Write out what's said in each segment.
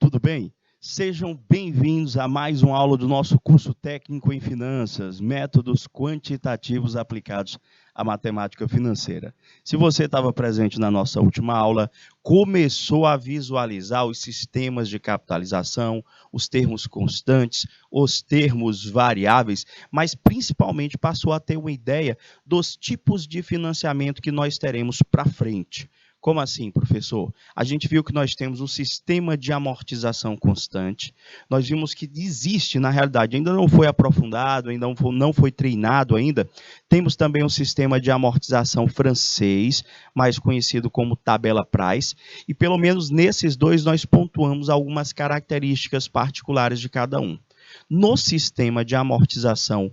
tudo bem? Sejam bem-vindos a mais uma aula do nosso curso técnico em finanças, métodos quantitativos aplicados à matemática financeira. Se você estava presente na nossa última aula, começou a visualizar os sistemas de capitalização, os termos constantes, os termos variáveis, mas principalmente passou a ter uma ideia dos tipos de financiamento que nós teremos para frente. Como assim, professor? A gente viu que nós temos um sistema de amortização constante. Nós vimos que existe, na realidade, ainda não foi aprofundado, ainda não foi treinado ainda. Temos também um sistema de amortização francês, mais conhecido como tabela Price. E pelo menos nesses dois nós pontuamos algumas características particulares de cada um. No sistema de amortização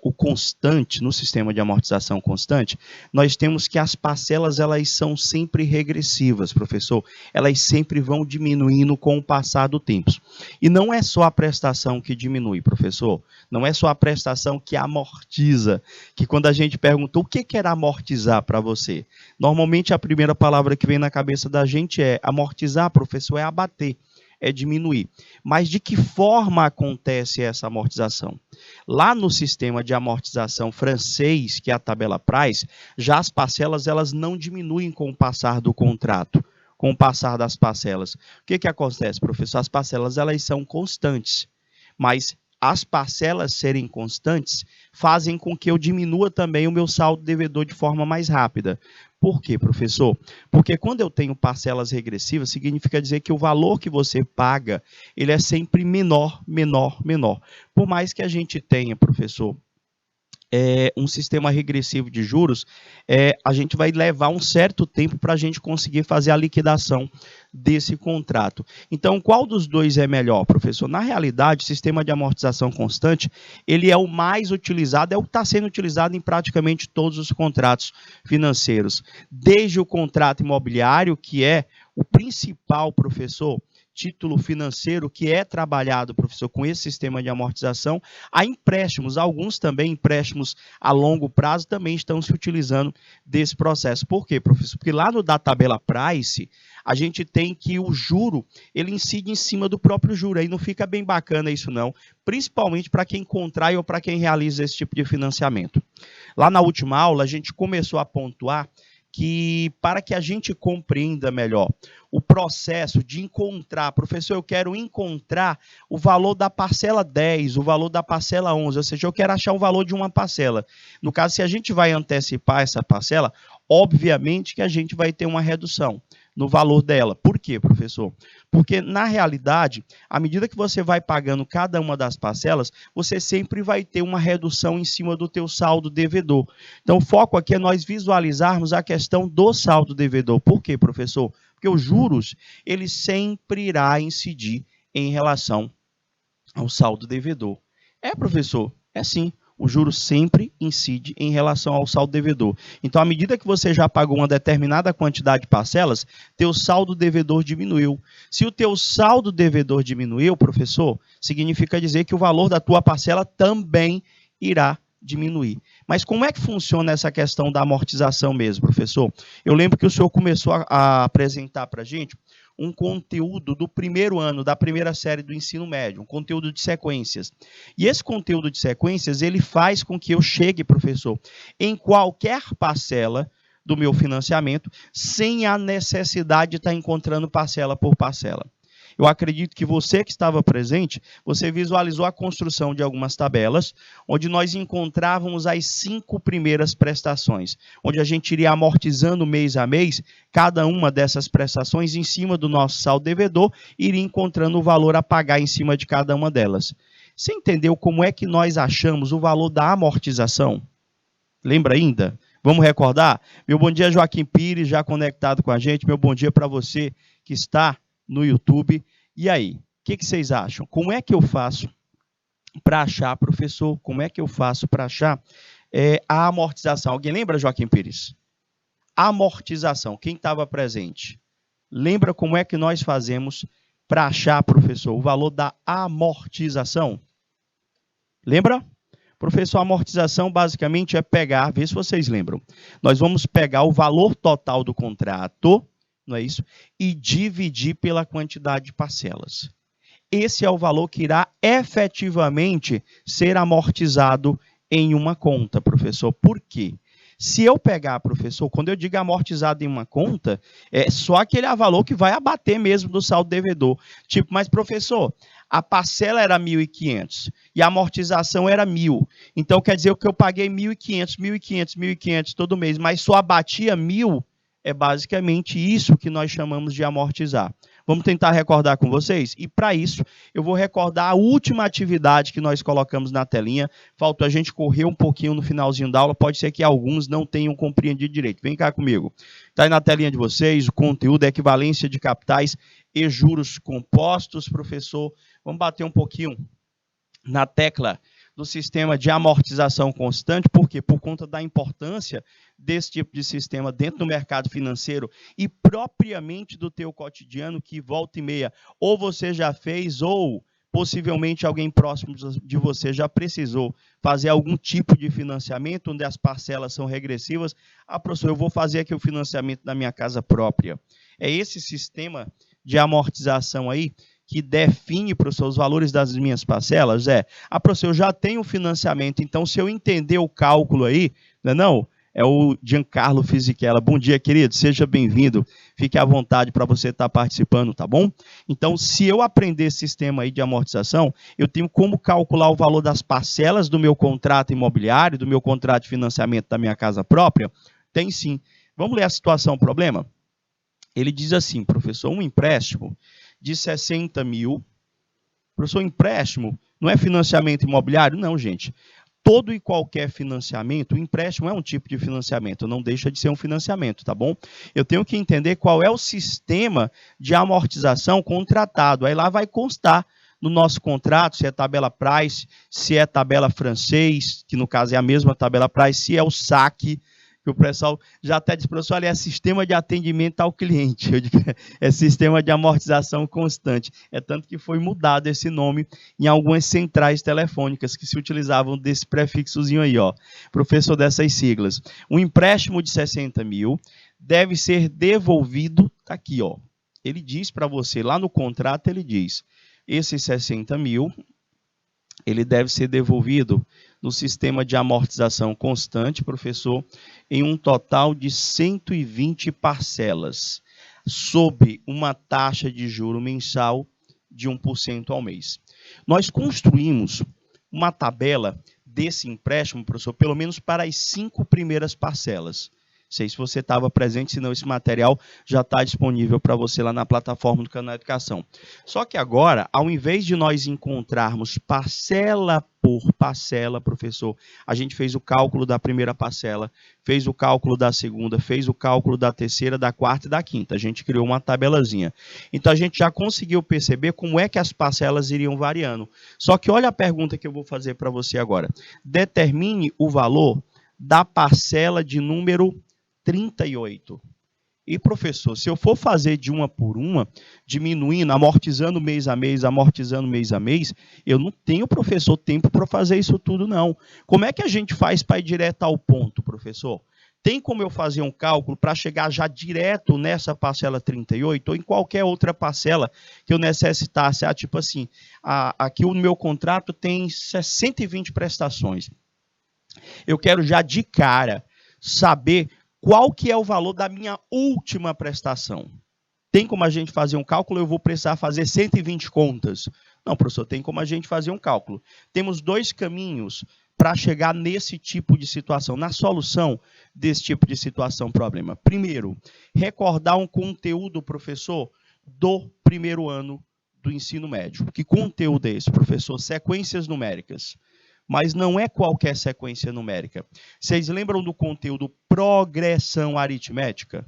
o constante, no sistema de amortização constante, nós temos que as parcelas elas são sempre regressivas, professor. Elas sempre vão diminuindo com o passar do tempo. E não é só a prestação que diminui, professor. Não é só a prestação que amortiza. Que quando a gente perguntou o que era amortizar para você, normalmente a primeira palavra que vem na cabeça da gente é amortizar, professor, é abater. É diminuir. Mas de que forma acontece essa amortização? Lá no sistema de amortização francês, que é a tabela Price, já as parcelas elas não diminuem com o passar do contrato, com o passar das parcelas. O que acontece, professor? As parcelas elas são constantes, mas as parcelas serem constantes fazem com que eu diminua também o meu saldo devedor de forma mais rápida. Por quê, professor? Porque quando eu tenho parcelas regressivas, significa dizer que o valor que você paga, ele é sempre menor, menor, menor. Por mais que a gente tenha, professor, um sistema regressivo de juros, a gente vai levar um certo tempo para a gente conseguir fazer a liquidação desse contrato. Então, qual dos dois é melhor, professor? Na realidade, o sistema de amortização constante, ele é o mais utilizado, é o que está sendo utilizado em praticamente todos os contratos financeiros. Desde o contrato imobiliário, que é o principal, professor, título financeiro que é trabalhado, professor, com esse sistema de amortização, há empréstimos, alguns também empréstimos a longo prazo também estão se utilizando desse processo. Por quê, professor? Porque lá no da tabela Price, a gente tem que o juro, ele incide em cima do próprio juro, aí não fica bem bacana isso não, principalmente para quem contrai ou para quem realiza esse tipo de financiamento. Lá na última aula, a gente começou a pontuar que para que a gente compreenda melhor o processo de encontrar, professor, eu quero encontrar o valor da parcela 10, o valor da parcela 11, ou seja, eu quero achar o valor de uma parcela. No caso, se a gente vai antecipar essa parcela, obviamente que a gente vai ter uma redução no valor dela. Por quê, professor? Porque, na realidade, à medida que você vai pagando cada uma das parcelas, você sempre vai ter uma redução em cima do teu saldo devedor. Então, o foco aqui é nós visualizarmos a questão do saldo devedor. Por quê, professor? Porque os juros, ele sempre irá incidir em relação ao saldo devedor. Professor? É sim. O juro sempre incide em relação ao saldo devedor. Então, à medida que você já pagou uma determinada quantidade de parcelas, teu saldo devedor diminuiu. Se o teu saldo devedor diminuiu, professor, significa dizer que o valor da tua parcela também irá diminuir. Mas como é que funciona essa questão da amortização mesmo, professor? Eu lembro que o senhor começou a apresentar para a gente um conteúdo do primeiro ano, da primeira série do ensino médio, um conteúdo de sequências. E esse conteúdo de sequências, ele faz com que eu chegue, professor, em qualquer parcela do meu financiamento, sem a necessidade de estar encontrando parcela por parcela. Eu acredito que você que estava presente, você visualizou a construção de algumas tabelas, onde nós encontrávamos as 5 primeiras prestações, onde a gente iria amortizando mês a mês cada uma dessas prestações em cima do nosso saldo devedor e iria encontrando o valor a pagar em cima de cada uma delas. Você entendeu como é que nós achamos o valor da amortização? Lembra ainda? Vamos recordar? Meu bom dia, Joaquim Pires, já conectado com a gente. Meu bom dia para você que está no YouTube. E aí, o que vocês acham? Como é que eu faço para achar, professor? Como é que eu faço para achar a amortização? Alguém lembra, Joaquim Pires? Amortização. Quem estava presente? Lembra como é que nós fazemos para achar, professor, o valor da amortização? Lembra? Professor, a amortização basicamente é pegar, vê se vocês lembram. Nós vamos pegar o valor total do contrato, não é isso? E dividir pela quantidade de parcelas. Esse é o valor que irá efetivamente ser amortizado em uma conta, professor. Por quê? Se eu pegar, professor, quando eu digo amortizado em uma conta, é só aquele valor que vai abater mesmo do saldo devedor. Tipo, mas professor, a parcela era 1.500 e a amortização era 1.000. Então, quer dizer que eu paguei 1.500, 1.500, 1.500 todo mês, mas só abatia 1.000, é basicamente isso que nós chamamos de amortizar. Vamos tentar recordar com vocês? E para isso, eu vou recordar a última atividade que nós colocamos na telinha. Faltou a gente correr um pouquinho no finalzinho da aula, pode ser que alguns não tenham compreendido direito. Vem cá comigo. Está aí na telinha de vocês, o conteúdo é equivalência de capitais e juros compostos, professor. Vamos bater um pouquinho na tecla do sistema de amortização constante, por quê? Por conta da importância desse tipo de sistema dentro do mercado financeiro e propriamente do teu cotidiano, que volta e meia ou você já fez ou possivelmente alguém próximo de você já precisou fazer algum tipo de financiamento onde as parcelas são regressivas. Ah, professor, eu vou fazer aqui o financiamento da minha casa própria. É esse sistema de amortização aí que define, professor, os valores das minhas parcelas? Professor, eu já tenho financiamento, então se eu entender o cálculo aí, não? É o Giancarlo Fisichella. Bom dia, querido, seja bem-vindo. Fique à vontade para você estar participando, tá bom? Então, se eu aprender esse sistema aí de amortização, eu tenho como calcular o valor das parcelas do meu contrato imobiliário, do meu contrato de financiamento da minha casa própria? Tem sim. Vamos ler a situação, problema? Ele diz assim, professor, um empréstimo de 60 mil. Professor, empréstimo não é financiamento imobiliário? Não, gente. Todo e qualquer financiamento, o empréstimo é um tipo de financiamento, não deixa de ser um financiamento, tá bom? Eu tenho que entender qual é o sistema de amortização contratado. Aí lá vai constar no nosso contrato se é tabela Price, se é tabela francês, que no caso é a mesma tabela Price, se é o saque, que o pessoal já até disse, professor, olha, é sistema de atendimento ao cliente, eu digo, é sistema de amortização constante. É tanto que foi mudado esse nome em algumas centrais telefônicas que se utilizavam desse prefixozinho aí, ó, professor, dessas siglas. Um empréstimo de 60 mil deve ser devolvido, tá aqui, ó. Ele diz para você, lá no contrato ele diz, esses 60 mil, ele deve ser devolvido no sistema de amortização constante, professor, em um total de 120 parcelas, sob uma taxa de juro mensal de 1% ao mês. Nós construímos uma tabela desse empréstimo, professor, pelo menos para as 5 primeiras parcelas. Não sei se você estava presente, senão esse material já está disponível para você lá na plataforma do Canal Educação. Só que agora, ao invés de nós encontrarmos parcela por parcela, professor, a gente fez o cálculo da primeira parcela, fez o cálculo da segunda, fez o cálculo da terceira, da quarta e da quinta. A gente criou uma tabelazinha. Então, a gente já conseguiu perceber como é que as parcelas iriam variando. Só que olha a pergunta que eu vou fazer para você agora. Determine o valor da parcela de número 38. E, professor, se eu for fazer de uma por uma, diminuindo, amortizando mês a mês, eu não tenho, professor, tempo para fazer isso tudo, não. Como é que a gente faz para ir direto ao ponto, professor? Tem como eu fazer um cálculo para chegar já direto nessa parcela 38 ou em qualquer outra parcela que eu necessitasse? Tipo assim, aqui o meu contrato tem 120 prestações. Eu quero já de cara saber qual que é o valor da minha última prestação. Tem como a gente fazer um cálculo? Eu vou precisar fazer 120 contas. Não, professor, tem como a gente fazer um cálculo. Temos 2 caminhos para chegar nesse tipo de situação, na solução desse tipo de situação, problema. Primeiro, recordar um conteúdo, professor, do primeiro ano do ensino médio. Que conteúdo é esse, professor? Sequências numéricas. Mas não é qualquer sequência numérica. Vocês lembram do conteúdo progressão aritmética?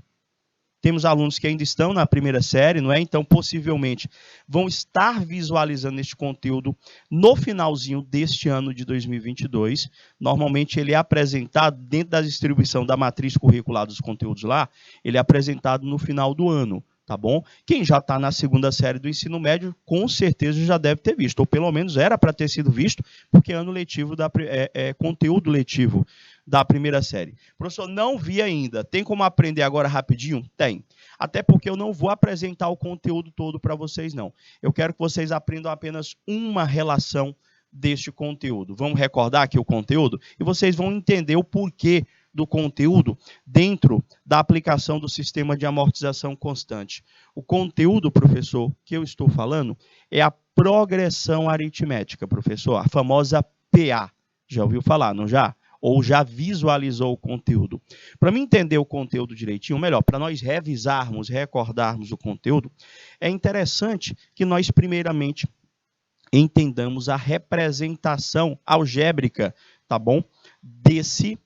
Temos alunos que ainda estão na primeira série, não é? Então, possivelmente, vão estar visualizando este conteúdo no finalzinho deste ano de 2022. Normalmente, ele é apresentado dentro da distribuição da matriz curricular dos conteúdos lá, ele é apresentado no final do ano. tá bom? Quem já está na segunda série do ensino médio, com certeza já deve ter visto, ou pelo menos era para ter sido visto, porque ano letivo conteúdo letivo da primeira série. Professor, não vi ainda. Tem como aprender agora rapidinho? Tem. Até porque eu não vou apresentar o conteúdo todo para vocês, não. Eu quero que vocês aprendam apenas uma relação deste conteúdo. Vamos recordar aqui o conteúdo? E vocês vão entender o porquê do conteúdo dentro da aplicação do sistema de amortização constante. O conteúdo, professor, que eu estou falando é a progressão aritmética, professor, a famosa PA. Já ouviu falar, não já? Ou já visualizou o conteúdo? Para mim entender o conteúdo direitinho, melhor, para nós revisarmos, recordarmos o conteúdo, é interessante que nós primeiramente entendamos a representação algébrica, tá bom? Desse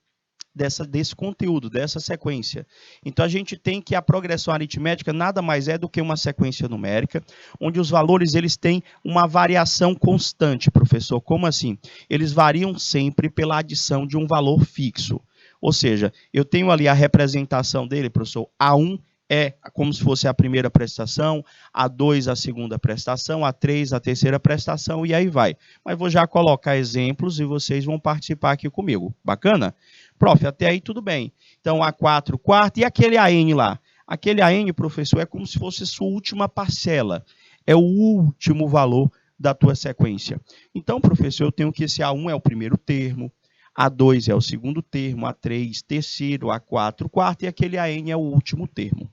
conteúdo, dessa sequência. Então, a gente tem que a progressão aritmética nada mais é do que uma sequência numérica, onde os valores eles têm uma variação constante, professor. Como assim? Eles variam sempre pela adição de um valor fixo. Ou seja, eu tenho ali a representação dele, professor, A1 é como se fosse a primeira prestação, A2 a segunda prestação, A3 a terceira prestação e aí vai. Mas vou já colocar exemplos e vocês vão participar aqui comigo. Bacana? Prof, até aí tudo bem. Então, A4, quarto, e aquele AN lá? Aquele AN, professor, é como se fosse sua última parcela. É o último valor da tua sequência. Então, professor, eu tenho que esse A1 é o primeiro termo, A2 é o segundo termo, A3 terceiro, A4 quarto, e aquele AN é o último termo.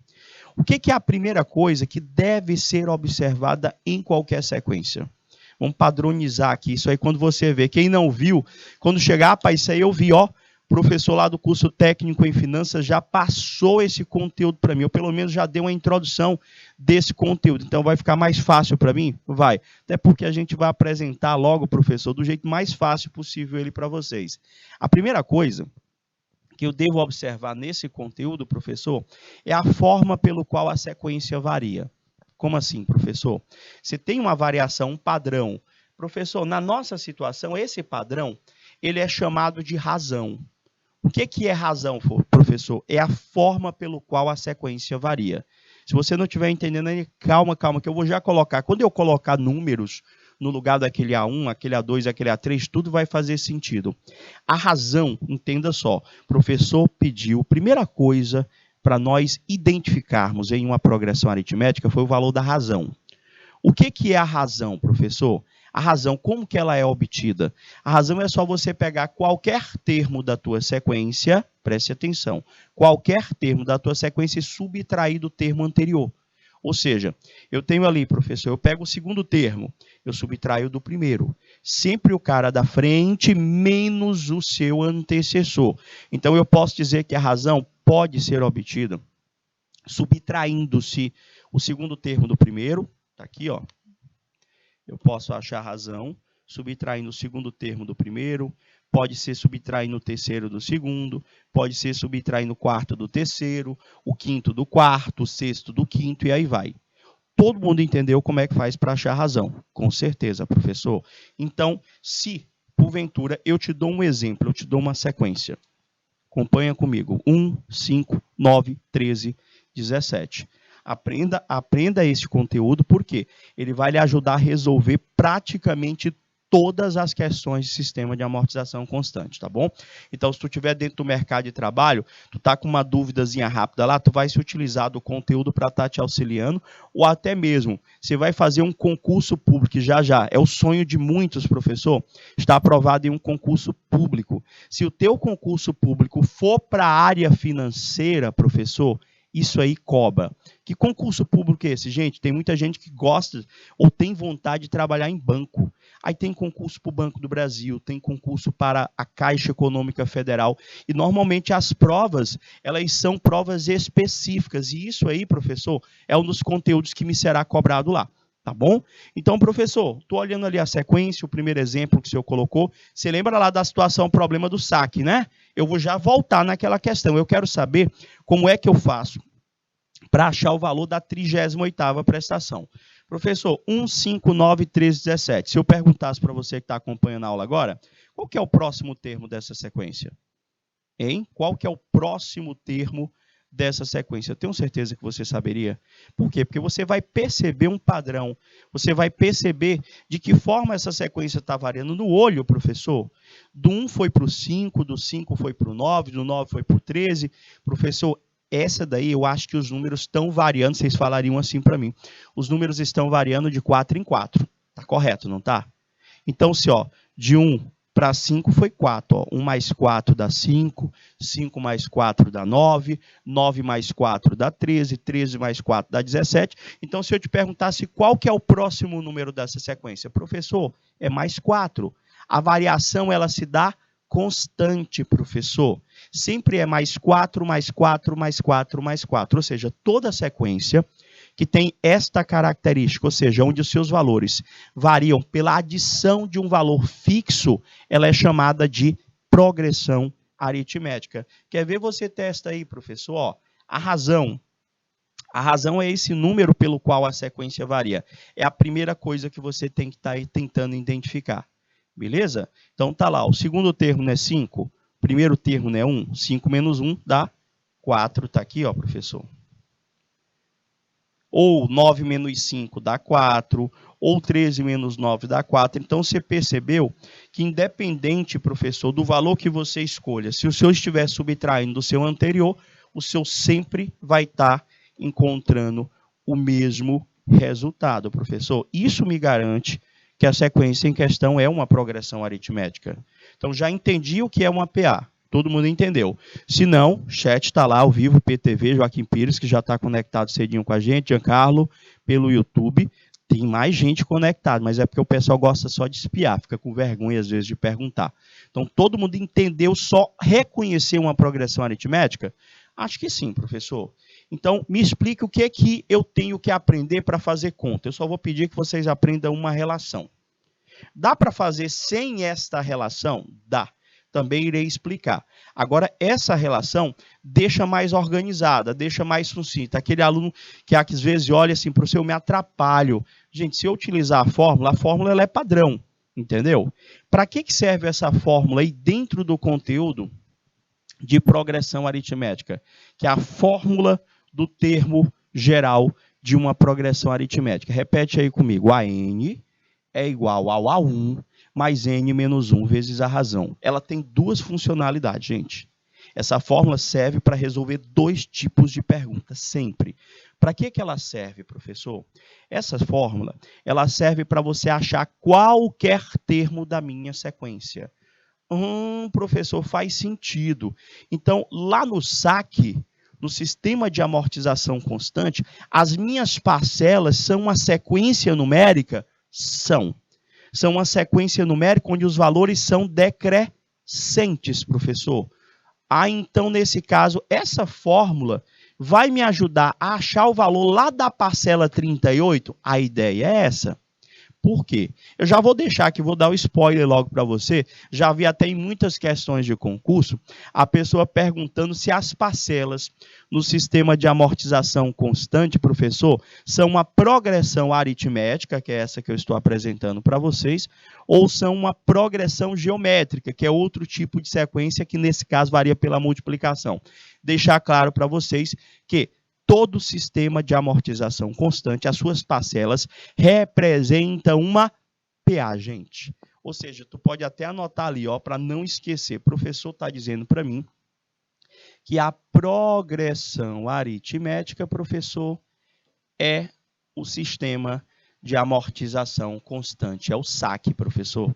O que é a primeira coisa que deve ser observada em qualquer sequência? Vamos padronizar aqui isso aí quando você vê. Quem não viu, quando chegar, rapaz, isso aí eu vi, ó. Professor lá do curso técnico em finanças já passou esse conteúdo para mim, ou pelo menos já deu uma introdução desse conteúdo. Então vai ficar mais fácil para mim? Vai. Até porque a gente vai apresentar logo, professor, do jeito mais fácil possível ele para vocês. A primeira coisa que eu devo observar nesse conteúdo, professor, é a forma pelo qual a sequência varia. Como assim, professor? Você tem uma variação, um padrão. Professor, na nossa situação, esse padrão, ele é chamado de razão. O que é razão, professor? É a forma pelo qual a sequência varia. Se você não estiver entendendo, calma, que eu vou já colocar. Quando eu colocar números no lugar daquele A1, aquele A2, aquele A3, tudo vai fazer sentido. A razão, entenda só, o professor pediu, primeira coisa para nós identificarmos em uma progressão aritmética foi o valor da razão. O que é a razão, professor? A razão, como que ela é obtida? A razão é só você pegar qualquer termo da tua sequência, preste atenção, qualquer termo da tua sequência e subtrair do termo anterior. Ou seja, eu tenho ali, professor, eu pego o segundo termo, eu subtraio do primeiro. Sempre o cara da frente menos o seu antecessor. Então, eu posso dizer que a razão pode ser obtida subtraindo-se o segundo termo do primeiro, está aqui, ó. Eu posso achar a razão subtraindo o segundo termo do primeiro, pode ser subtraindo o terceiro do segundo, pode ser subtraindo o quarto do terceiro, o quinto do quarto, o sexto do quinto, e aí vai. Todo mundo entendeu como é que faz para achar a razão? Com certeza, professor. Então, se, porventura, eu te dou um exemplo, eu te dou uma sequência. Acompanha comigo. 1, 5, 9, 13, 17. Aprenda esse conteúdo, porque ele vai lhe ajudar a resolver praticamente todas as questões de sistema de amortização constante, tá bom? Então, se tu estiver dentro do mercado de trabalho, tu tá com uma duvidazinha rápida lá, tu vai se utilizar do conteúdo para estar te auxiliando, ou até mesmo, você vai fazer um concurso público, já, é o sonho de muitos, professor, está aprovado em um concurso público. Se o teu concurso público for para a área financeira, professor, isso aí cobra. Que concurso público é esse, gente? Tem muita gente que gosta ou tem vontade de trabalhar em banco. Aí tem concurso para o Banco do Brasil, tem concurso para a Caixa Econômica Federal. E normalmente as provas, elas são provas específicas. E isso aí, professor, é um dos conteúdos que me será cobrado lá. Tá bom? Então, professor, estou olhando ali a sequência, o primeiro exemplo que o senhor colocou. Você lembra lá da situação, problema do saque, né? Eu vou já voltar naquela questão. Eu quero saber como é que eu faço para achar o valor da 38ª prestação. Professor, 1, 5, 9, 13, 17. Se eu perguntasse para você que está acompanhando a aula agora, qual que é o próximo termo dessa sequência? Hein? Qual que é o próximo termo dessa sequência? Eu tenho certeza que você saberia. Por quê? Porque você vai perceber um padrão. Você vai perceber de que forma essa sequência está variando no olho, professor. Do 1 foi para o 5, do 5 foi para o 9, do 9 foi para o 13. Professor, essa daí eu acho que os números estão variando, vocês falariam assim para mim. Os números estão variando de 4 em 4. Tá correto, não tá? Então, se de 1 para 5 foi 4. 1 mais 4 dá 5, 5 mais 4 dá 9, 9 mais 4 dá 13, 13 mais 4 dá 17. Então, se eu te perguntasse qual que é o próximo número dessa sequência? Professor, é mais 4. A variação ela se dá constante, professor. Sempre é mais 4, mais 4, mais 4, mais 4. Ou seja, toda sequência que tem esta característica, ou seja, onde os seus valores variam pela adição de um valor fixo, ela é chamada de progressão aritmética. Quer ver? Você testa aí, professor. A razão é esse número pelo qual a sequência varia. É a primeira coisa que você tem que estar tentando identificar. Beleza? Então tá lá, o segundo termo é 5, o primeiro termo é 1, 5 menos 1 dá 4, tá aqui, professor. Ou 9 menos 5 dá 4, ou 13 menos 9 dá 4. Então, você percebeu que independente, professor, do valor que você escolha, se o seu estiver subtraindo do seu anterior, o seu sempre vai estar encontrando o mesmo resultado, professor. Isso me garante que a sequência em questão é uma progressão aritmética. Então, já entendi o que é uma PA. Todo mundo entendeu. Se não, o chat está lá ao vivo, PTV, Joaquim Pires, que já está conectado cedinho com a gente, Giancarlo, pelo YouTube. Tem mais gente conectada, mas é porque o pessoal gosta só de espiar, fica com vergonha às vezes de perguntar. Então, todo mundo entendeu, só reconhecer uma progressão aritmética? Acho que sim, professor. Então, me explique o que é que eu tenho que aprender para fazer conta. Eu só vou pedir que vocês aprendam uma relação. Dá para fazer sem esta relação? Dá. Também irei explicar. Agora, essa relação deixa mais organizada, deixa mais sucinta. Aquele aluno que às vezes olha assim para o seu, eu me atrapalho. Gente, se eu utilizar a fórmula ela é padrão, entendeu? Para que serve essa fórmula aí dentro do conteúdo de progressão aritmética? Que é a fórmula do termo geral de uma progressão aritmética. Repete aí comigo. AN é igual ao A1 mais N menos 1 vezes a razão. Ela tem duas funcionalidades, gente. Essa fórmula serve para resolver dois tipos de perguntas, sempre. Para que ela serve, professor? Essa fórmula, ela serve para você achar qualquer termo da minha sequência. Professor, faz sentido. Então, lá no SAC, no sistema de amortização constante, as minhas parcelas são uma sequência numérica? São uma sequência numérica onde os valores são decrescentes, professor. Então, nesse caso, essa fórmula vai me ajudar a achar o valor lá da parcela 38? A ideia é essa. Por quê? Eu já vou deixar aqui, vou dar o spoiler logo para você. Já vi até em muitas questões de concurso, a pessoa perguntando se as parcelas no sistema de amortização constante, professor, são uma progressão aritmética, que é essa que eu estou apresentando para vocês, ou são uma progressão geométrica, que é outro tipo de sequência que, nesse caso, varia pela multiplicação. Deixar claro para vocês que todo sistema de amortização constante, as suas parcelas representam uma PA, gente. Ou seja, tu pode até anotar ali, para não esquecer. O professor está dizendo para mim que a progressão aritmética, professor, é o sistema de amortização constante. É o SAC, professor.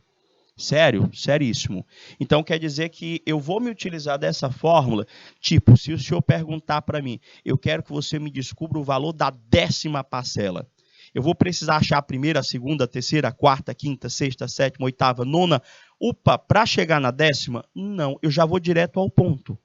Sério? Seríssimo. Então, quer dizer que eu vou me utilizar dessa fórmula, tipo, se o senhor perguntar para mim, eu quero que você me descubra o valor da 10ª parcela. Eu vou precisar achar a primeira, a segunda, a terceira, a quarta, a quinta, a sexta, a sétima, a oitava, a nona. Para chegar na 10ª? Não, eu já vou direto ao ponto.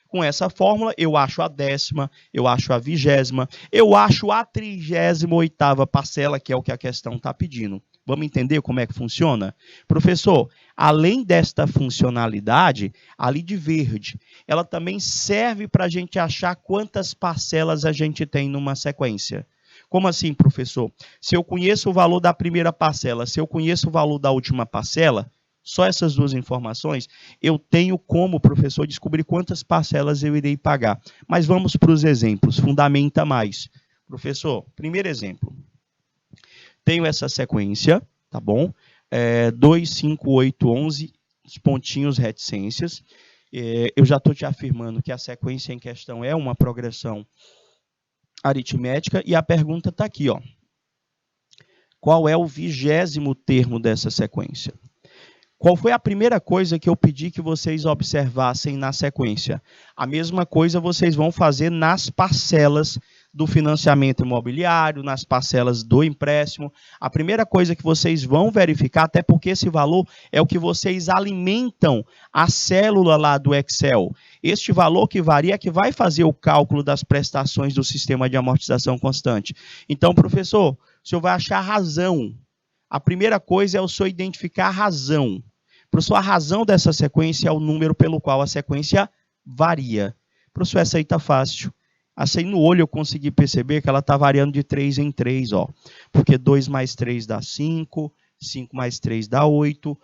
Com essa fórmula, eu acho a 10ª, eu acho a 20ª, eu acho a 38ª parcela, que é o que a questão está pedindo. Vamos entender como é que funciona? Professor, além desta funcionalidade, ali de verde, ela também serve para a gente achar quantas parcelas a gente tem numa sequência. Como assim, professor? Se eu conheço o valor da primeira parcela, se eu conheço o valor da última parcela, só essas duas informações, eu tenho como, professor, descobrir quantas parcelas eu irei pagar. Mas vamos para os exemplos, fundamenta mais. Professor, primeiro exemplo. Tenho essa sequência, tá bom? 2, 5, 8, 11, os pontinhos reticências. Eu já estou te afirmando que a sequência em questão é uma progressão aritmética, e a pergunta está aqui, ó. Qual é o 20º termo dessa sequência? Qual foi a primeira coisa que eu pedi que vocês observassem na sequência? A mesma coisa vocês vão fazer nas parcelas do financiamento imobiliário, nas parcelas do empréstimo. A primeira coisa que vocês vão verificar, até porque esse valor é o que vocês alimentam a célula lá do Excel. Este valor que varia é que vai fazer o cálculo das prestações do sistema de amortização constante. Então, professor, o senhor vai achar a razão. A primeira coisa é o senhor identificar a razão. Professor, a razão dessa sequência é o número pelo qual a sequência varia. Professor, essa aí está fácil. Essa aí no olho eu consegui perceber que ela está variando de 3 em 3, ó. Porque 2 mais 3 dá 5, 5 mais 3 dá 8,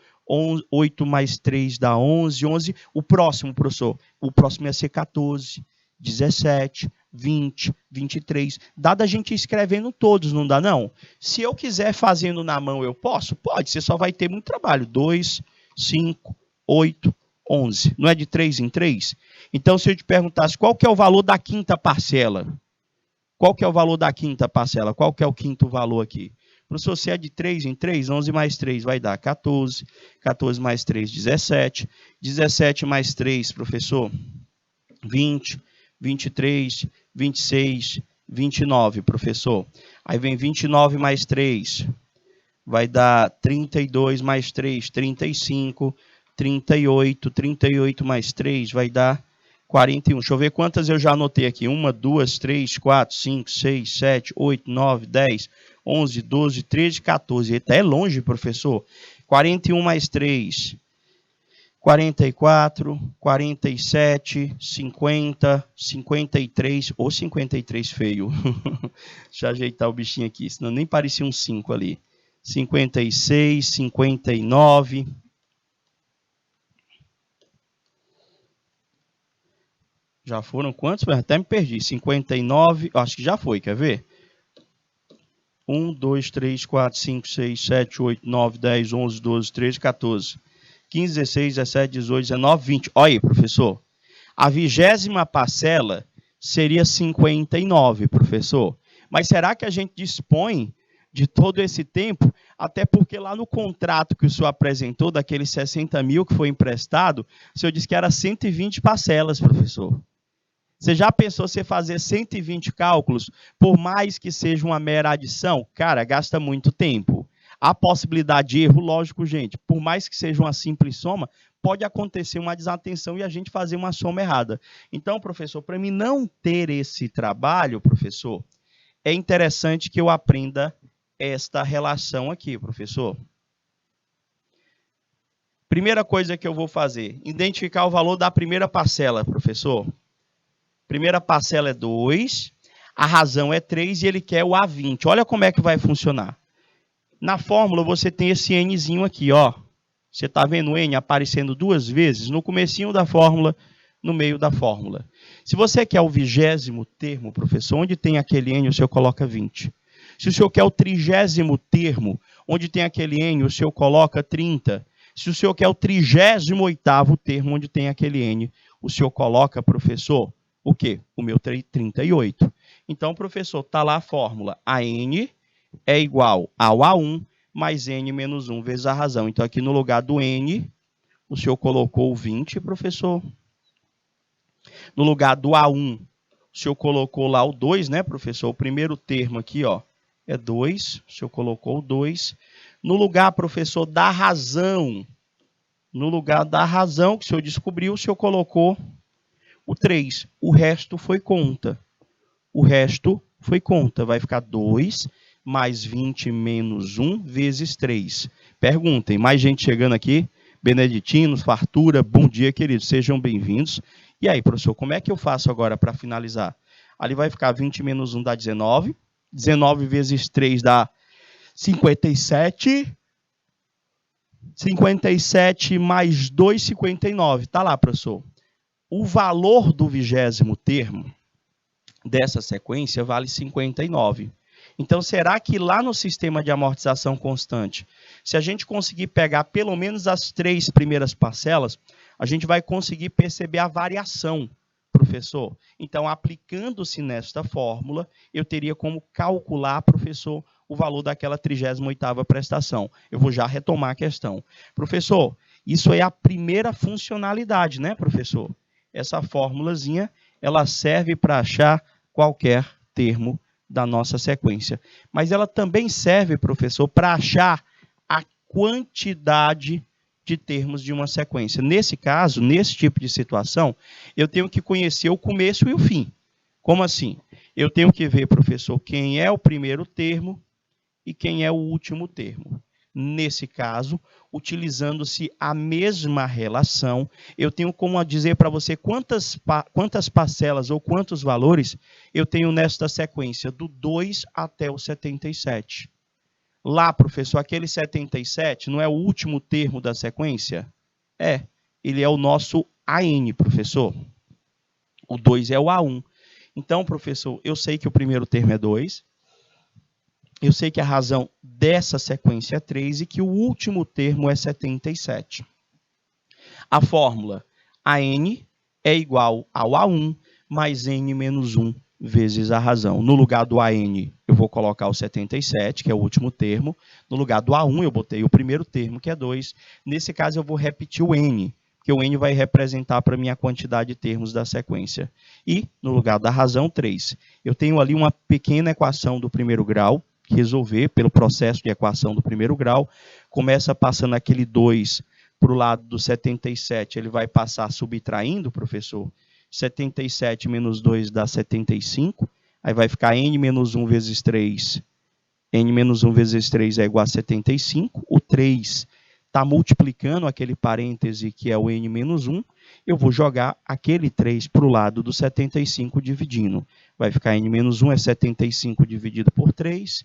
8 mais 3 dá 11, 11. O próximo, professor, o próximo ia ser 14, 17, 20, 23. Dá da gente escrevendo todos, não dá não? Se eu quiser fazendo na mão, eu posso? Pode, você só vai ter muito trabalho. 2, 5, 8, 11. Não é de 3 em 3? Então, se eu te perguntasse qual que é o valor da quinta parcela? Qual que é o valor da quinta parcela? Qual que é o quinto valor aqui? Professor, se é de 3 em 3, 11 mais 3 vai dar 14. 14 mais 3, 17. 17 mais 3, professor, 20. 23, 26, 29, professor. Aí vem 29 mais 3, vai dar 32 mais 3, 35, 38, 38 mais 3 vai dar 41. Deixa eu ver quantas eu já anotei aqui. 1, 2, 3, 4, 5, 6, 7, 8, 9, 10, 11, 12, 13, 14. Até é longe, professor. 41 mais 3, 44, 47, 50, 53, ou 53 feio. Deixa eu ajeitar o bichinho aqui, senão nem parecia um 5 ali. 56, 59. Já foram quantos? Até me perdi. 59, acho que já foi, quer ver? 1, 2, 3, 4, 5, 6, 7, 8, 9, 10, 11, 12, 13, 14. 15, 16, 17, 18, 19, 20. Olha aí, professor. A 20ª parcela seria 59, professor. Mas será que a gente dispõe de todo esse tempo? Até porque lá no contrato que o senhor apresentou, daqueles 60 mil que foi emprestado, o senhor disse que era 120 parcelas, professor. Você já pensou você fazer 120 cálculos, por mais que seja uma mera adição? Cara, gasta muito tempo. A possibilidade de erro, lógico, gente, por mais que seja uma simples soma, pode acontecer uma desatenção e a gente fazer uma soma errada. Então, professor, para mim não ter esse trabalho, professor, é interessante que eu aprenda esta relação aqui, professor. Primeira coisa que eu vou fazer, identificar o valor da primeira parcela, professor. Primeira parcela é 2, a razão é 3 e ele quer o A20. Olha como é que vai funcionar. Na fórmula você tem esse Nzinho aqui, ó. Você está vendo o N aparecendo duas vezes no comecinho da fórmula, no meio da fórmula. Se você quer o 20º termo, professor, onde tem aquele N, o senhor coloca 20. Se o senhor quer o 30º termo, onde tem aquele N, o senhor coloca 30. Se o senhor quer o 38º termo, onde tem aquele N, o senhor coloca, professor, o quê? O meu 38. Então, professor, está lá a fórmula. A N é igual ao A1 mais N menos 1 vezes a razão. Então, aqui no lugar do N, o senhor colocou o 20, professor. No lugar do A1, o senhor colocou lá o 2, né, professor? O primeiro termo aqui, ó, é 2. O senhor colocou o 2. No lugar, professor, da razão, no lugar da razão que o senhor descobriu, o senhor colocou o 3. O resto foi conta. O resto foi conta. Vai ficar 2 mais 20 menos 1 vezes 3. Perguntem, mais gente chegando aqui? Beneditinos, fartura, bom dia, queridos. Sejam bem-vindos. E aí, professor, como é que eu faço agora para finalizar? Ali vai ficar 20 menos 1 dá 19. 19 vezes 3 dá 57. 57 mais 2, 59. Está lá, professor. O valor do 20º termo dessa sequência vale 59. Então, será que lá no sistema de amortização constante, se a gente conseguir pegar pelo menos as 3 primeiras parcelas, a gente vai conseguir perceber a variação, professor? Então, aplicando-se nesta fórmula, eu teria como calcular, professor, o valor daquela 38ª prestação. Eu vou já retomar a questão. Professor, isso é a primeira funcionalidade, né, professor? Essa fórmulazinha, ela serve para achar qualquer termo da nossa sequência. Mas ela também serve, professor, para achar a quantidade de termos de uma sequência. Nesse caso, nesse tipo de situação, eu tenho que conhecer o começo e o fim. Como assim? Eu tenho que ver, professor, quem é o primeiro termo e quem é o último termo. Nesse caso, utilizando-se a mesma relação, eu tenho como dizer para você quantas parcelas ou quantos valores eu tenho nesta sequência, do 2 até o 77. Lá, professor, aquele 77 não é o último termo da sequência? É, ele é o nosso AN, professor. O 2 é o A1. Então, professor, eu sei que o primeiro termo é 2, eu sei que a razão dessa sequência é 3 e que o último termo é 77. A fórmula AN é igual ao A1 mais N menos 1 vezes a razão. No lugar do AN, eu vou colocar o 77, que é o último termo. No lugar do A1, eu botei o primeiro termo, que é 2. Nesse caso, eu vou repetir o N, porque o N vai representar para mim a quantidade de termos da sequência. E, no lugar da razão, 3. Eu tenho ali uma pequena equação do primeiro grau, resolver pelo processo de equação do primeiro grau. Começa passando aquele 2 para o lado do 77, ele vai passar subtraindo, professor. 77 menos 2 dá 75, aí vai ficar n menos 1 vezes 3. N menos 1 vezes 3 é igual a 75. O 3 está multiplicando aquele parêntese que é o n menos 1. Eu vou jogar aquele 3 para o lado do 75 dividindo. Vai ficar n menos 1 é 75 dividido por 3.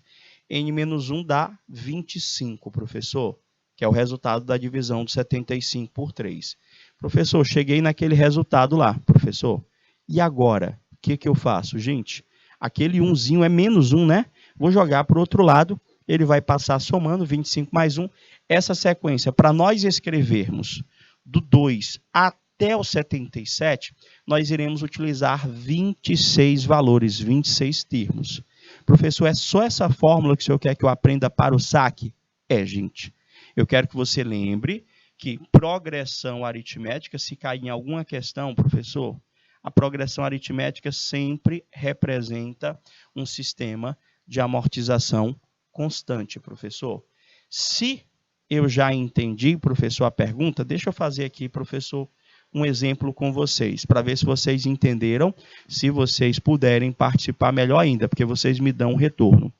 N menos 1 dá 25, professor, que é o resultado da divisão do 75 por 3. Professor, cheguei naquele resultado lá, professor. E agora, o que eu faço? Gente, aquele 1zinho é menos 1, né? Vou jogar para o outro lado, ele vai passar somando 25 mais 1. Essa sequência, para nós escrevermos do 2 até o 77, nós iremos utilizar 26 valores, 26 termos. Professor, é só essa fórmula que o senhor quer que eu aprenda para o saque? É, gente. Eu quero que você lembre que progressão aritmética, se cair em alguma questão, professor, a progressão aritmética sempre representa um sistema de amortização constante, professor. Se eu já entendi, professor, a pergunta, deixa eu fazer aqui, professor, um exemplo com vocês, para ver se vocês entenderam, se vocês puderem participar melhor ainda, porque vocês me dão um retorno.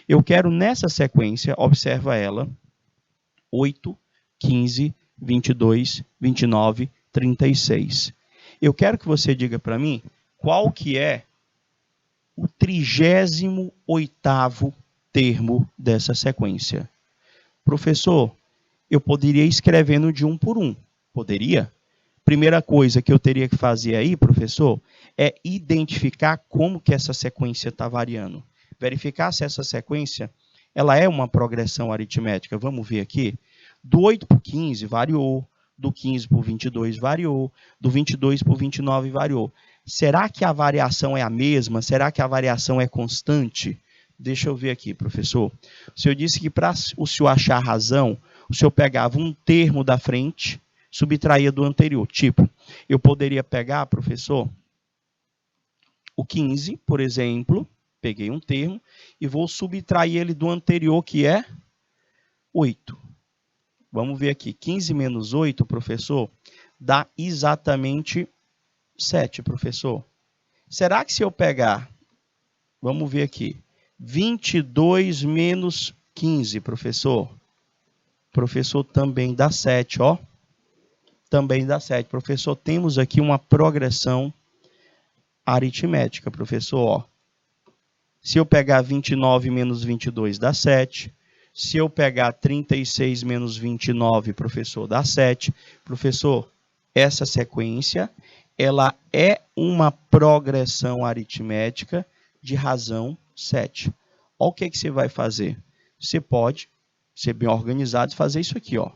Eu quero, nessa sequência, observa ela, 8, 15, 22, 29, 36. Eu quero que você diga para mim qual que é o 38º termo dessa sequência. Professor, eu poderia ir escrevendo de um por um. Poderia? Primeira coisa que eu teria que fazer aí, professor, é identificar como que essa sequência está variando. Verificar se essa sequência ela é uma progressão aritmética. Vamos ver aqui. Do 8 para o 15 variou, do 15 para o 22 variou, do 22 para o 29 variou. Será que a variação é a mesma? Será que a variação é constante? Deixa eu ver aqui, professor. O senhor disse que para o senhor achar a razão, o senhor pegava um termo da frente, subtraía do anterior. Tipo, eu poderia pegar, professor, o 15, por exemplo, peguei um termo e vou subtrair ele do anterior, que é 8. Vamos ver aqui. 15 menos 8, professor, dá exatamente 7, professor. Será que se eu pegar, vamos ver aqui, 22 menos 15, professor? Professor, também dá 7, ó. Também dá 7. Professor, temos aqui uma progressão aritmética, professor, ó. Se eu pegar 29 menos 22 dá 7. Se eu pegar 36 menos 29, professor, dá 7. Professor, essa sequência, ela é uma progressão aritmética de razão 7. Olha o que você vai fazer. Você pode ser bem organizado e fazer isso aqui, ó,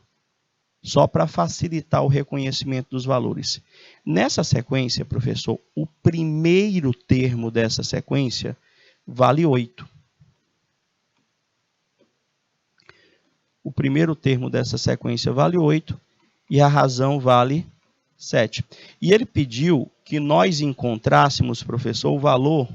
só para facilitar o reconhecimento dos valores. Nessa sequência, professor, o primeiro termo dessa sequência vale 8. O primeiro termo dessa sequência vale 8 e a razão vale 7. E ele pediu que nós encontrássemos, professor, o valor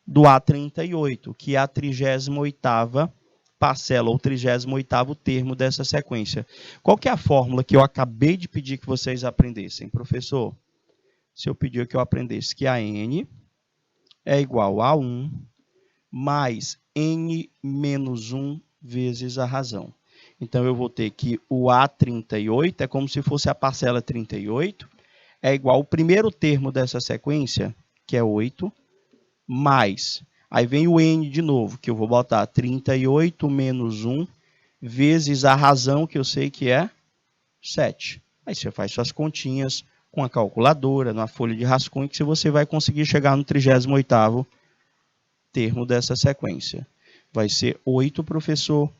do A38, que é a 38ª parcela, ou 38º termo dessa sequência. Qual que é a fórmula que eu acabei de pedir que vocês aprendessem? Professor, se eu pedir que eu aprendesse que a n é igual a 1 mais n menos 1 vezes a razão. Então, eu vou ter que o A38 é como se fosse a parcela 38, é igual ao primeiro termo dessa sequência, que é 8, mais, aí vem o n de novo, que eu vou botar 38 menos 1, vezes a razão, que eu sei que é 7. Aí você faz suas continhas com a calculadora, na folha de rascunho, que você vai conseguir chegar no 38º termo dessa sequência. Vai ser 8, professor,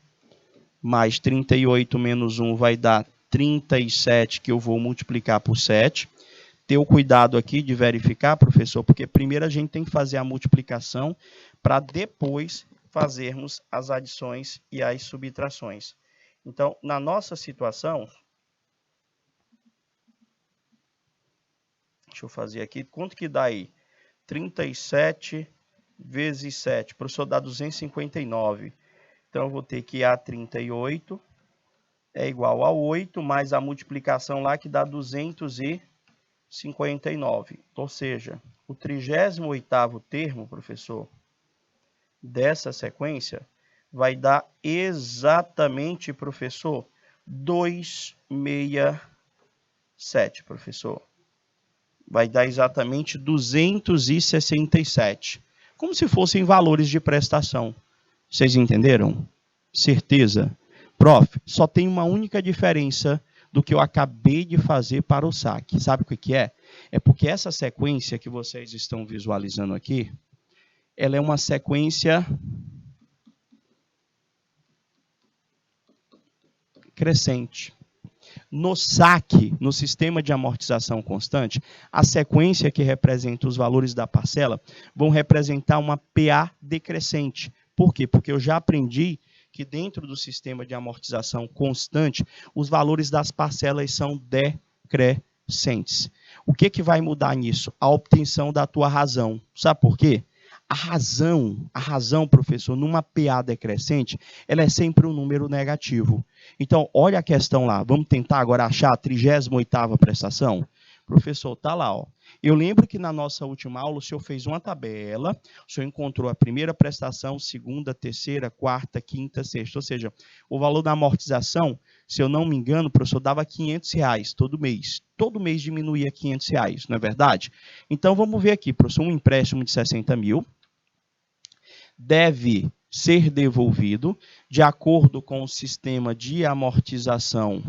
mais 38 menos 1 vai dar 37, que eu vou multiplicar por 7. Ter o cuidado aqui de verificar, professor, porque primeiro a gente tem que fazer a multiplicação para depois fazermos as adições e as subtrações. Então, na nossa situação, deixa eu fazer aqui, quanto que dá aí? 37 vezes 7, professor, dá 259. Então, eu vou ter que A38 é igual a 8, mais a multiplicação lá que dá 259. Ou seja, o 38º termo, professor, dessa sequência vai dar exatamente, professor, 267, professor. Vai dar exatamente 267. Como se fossem valores de prestação. Vocês entenderam? Certeza? Prof, só tem uma única diferença do que eu acabei de fazer para o saque. Sabe o que é? É porque essa sequência que vocês estão visualizando aqui, ela é uma sequência crescente. No saque, no sistema de amortização constante, a sequência que representa os valores da parcela vão representar uma PA decrescente. Por quê? Porque eu já aprendi que dentro do sistema de amortização constante, os valores das parcelas são decrescentes. O que vai mudar nisso? A obtenção da tua razão. Sabe por quê? A razão, professor, numa PA decrescente, ela é sempre um número negativo. Então, olha a questão lá. Vamos tentar agora achar a 38ª prestação? Professor, está lá, ó. Eu lembro que na nossa última aula o senhor fez uma tabela, o senhor encontrou a primeira prestação, segunda, terceira, quarta, quinta, sexta. Ou seja, o valor da amortização, se eu não me engano, professor, dava R$500 todo mês. Todo mês diminuía R$500, não é verdade? Então, vamos ver aqui, professor, um empréstimo de 60 mil deve ser devolvido de acordo com o sistema de amortização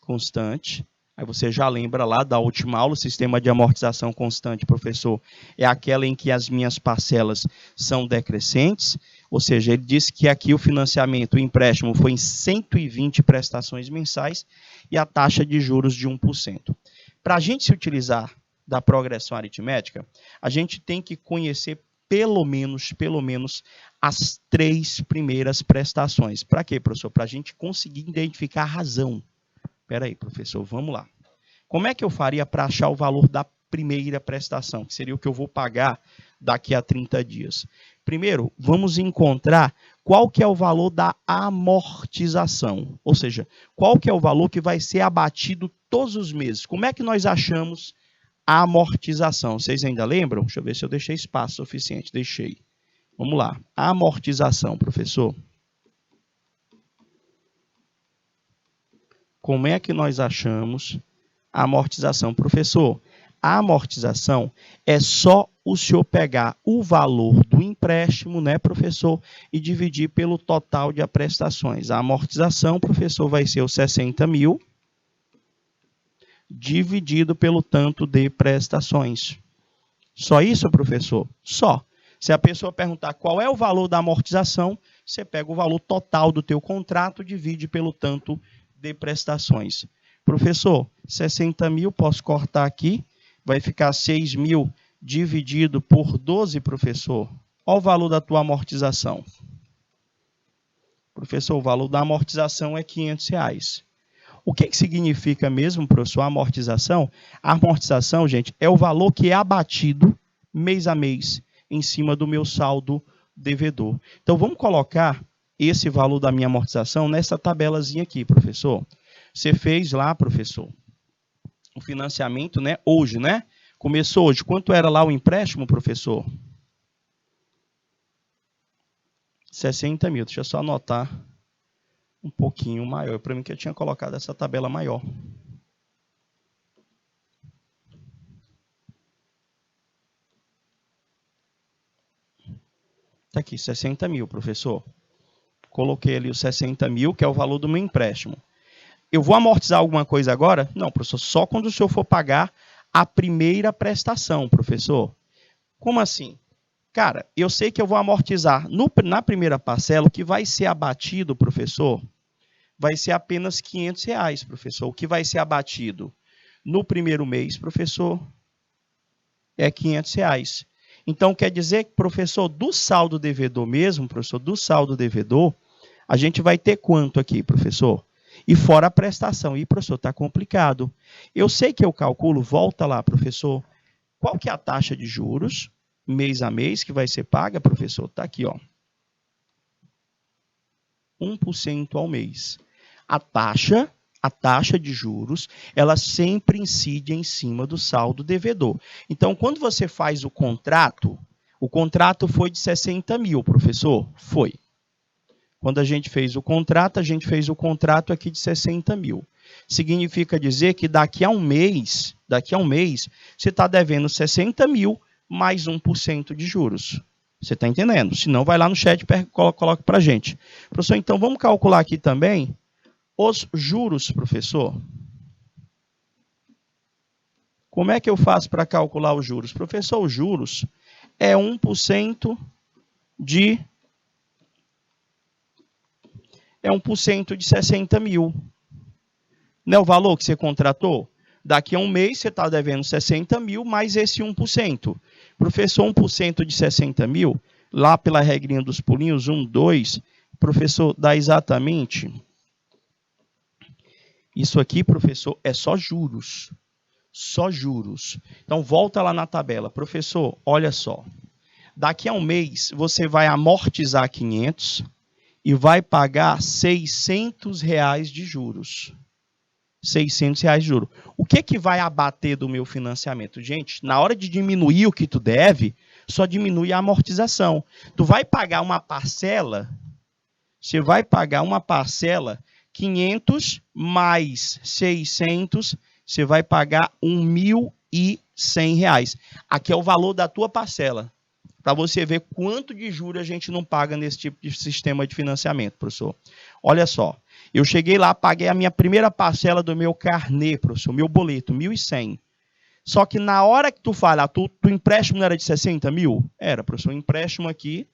constante. Aí você já lembra lá da última aula, o sistema de amortização constante, professor, é aquela em que as minhas parcelas são decrescentes, ou seja, ele disse que aqui o financiamento, o empréstimo foi em 120 prestações mensais e a taxa de juros de 1%. Para a gente se utilizar da progressão aritmética, a gente tem que conhecer pelo menos as 3 primeiras prestações. Para quê, professor? Para a gente conseguir identificar a razão. Espera aí, professor, vamos lá. Como é que eu faria para achar o valor da primeira prestação, que seria o que eu vou pagar daqui a 30 dias? Primeiro, vamos encontrar qual que é o valor da amortização, ou seja, qual que é o valor que vai ser abatido todos os meses. Como é que nós achamos a amortização? Vocês ainda lembram? Deixa eu ver se eu deixei espaço suficiente. Deixei. Vamos lá. A amortização, professor. Como é que nós achamos a amortização? Professor, a amortização é só o senhor pegar o valor do empréstimo empréstimo, né, professor, e dividir pelo total de prestações. A amortização, professor, vai ser os 60 mil dividido pelo tanto de prestações. Só isso, professor? Só. Se a pessoa perguntar qual é o valor da amortização, você pega o valor total do teu contrato, divide pelo tanto de prestações. Professor, 60 mil, posso cortar aqui, vai ficar 6 mil dividido por 12, professor. Qual o valor da tua amortização? Professor, o valor da amortização é R$500. O que significa mesmo, professor, a amortização? A amortização, gente, é o valor que é abatido mês a mês em cima do meu saldo devedor. Então, vamos colocar esse valor da minha amortização nessa tabelazinha aqui, professor. Você fez lá, professor, o financiamento, né? Hoje, né? Começou hoje. Quanto era lá o empréstimo, professor? 60 mil. Deixa eu só anotar um pouquinho maior. Para mim que eu tinha colocado essa tabela maior. Está aqui, 60 mil, professor. Coloquei ali os 60 mil, que é o valor do meu empréstimo. Eu vou amortizar alguma coisa agora? Não, professor, só quando o senhor for pagar a primeira prestação, professor. Como assim? Cara, eu sei que eu vou amortizar na primeira parcela, o que vai ser abatido, professor, vai ser apenas R$500, professor. O que vai ser abatido no primeiro mês, professor, é R$500. Então, quer dizer que, professor, do saldo devedor mesmo, professor, do saldo devedor, a gente vai ter quanto aqui, professor? E fora a prestação. E, professor, está complicado. Eu sei que eu calculo, volta lá, professor, qual que é a taxa de juros, mês a mês, que vai ser paga, professor? Está aqui, ó. 1% ao mês. A taxa de juros, ela sempre incide em cima do saldo devedor. Então, quando você faz o contrato foi de 60 mil, professor? Foi. Quando a gente fez o contrato aqui de 60 mil. Significa dizer que daqui a um mês, você está devendo 60 mil mais 1% de juros. Você está entendendo? Se não, vai lá no chat e coloca para a gente. Professor, então vamos calcular aqui também os juros, professor. Como é que eu faço para calcular os juros? Professor, os juros é 1% de 60 mil. Não é o valor que você contratou? Daqui a um mês você está devendo 60 mil mais esse 1%. Professor, 1% de 60 mil, lá pela regrinha dos pulinhos, 1, 2, professor, dá exatamente... Isso aqui, professor, é só juros. Só juros. Então, volta lá na tabela. Professor, olha só. Daqui a um mês, você vai amortizar 500 e vai pagar R$600 de juros. R$600 de juros. O que vai abater do meu financiamento? Gente, na hora de diminuir o que tu deve, só diminui a amortização. Tu vai pagar uma parcela, 500 mais 600, você vai pagar R$1.100. Aqui é o valor da tua parcela. Para você ver quanto de juros a gente não paga nesse tipo de sistema de financiamento, professor. Olha só, eu cheguei lá, paguei a minha primeira parcela do meu carnê, professor, meu boleto, 1.100. Só que na hora que tu fala, tu empréstimo não era de 60 mil? Era, professor, o empréstimo aqui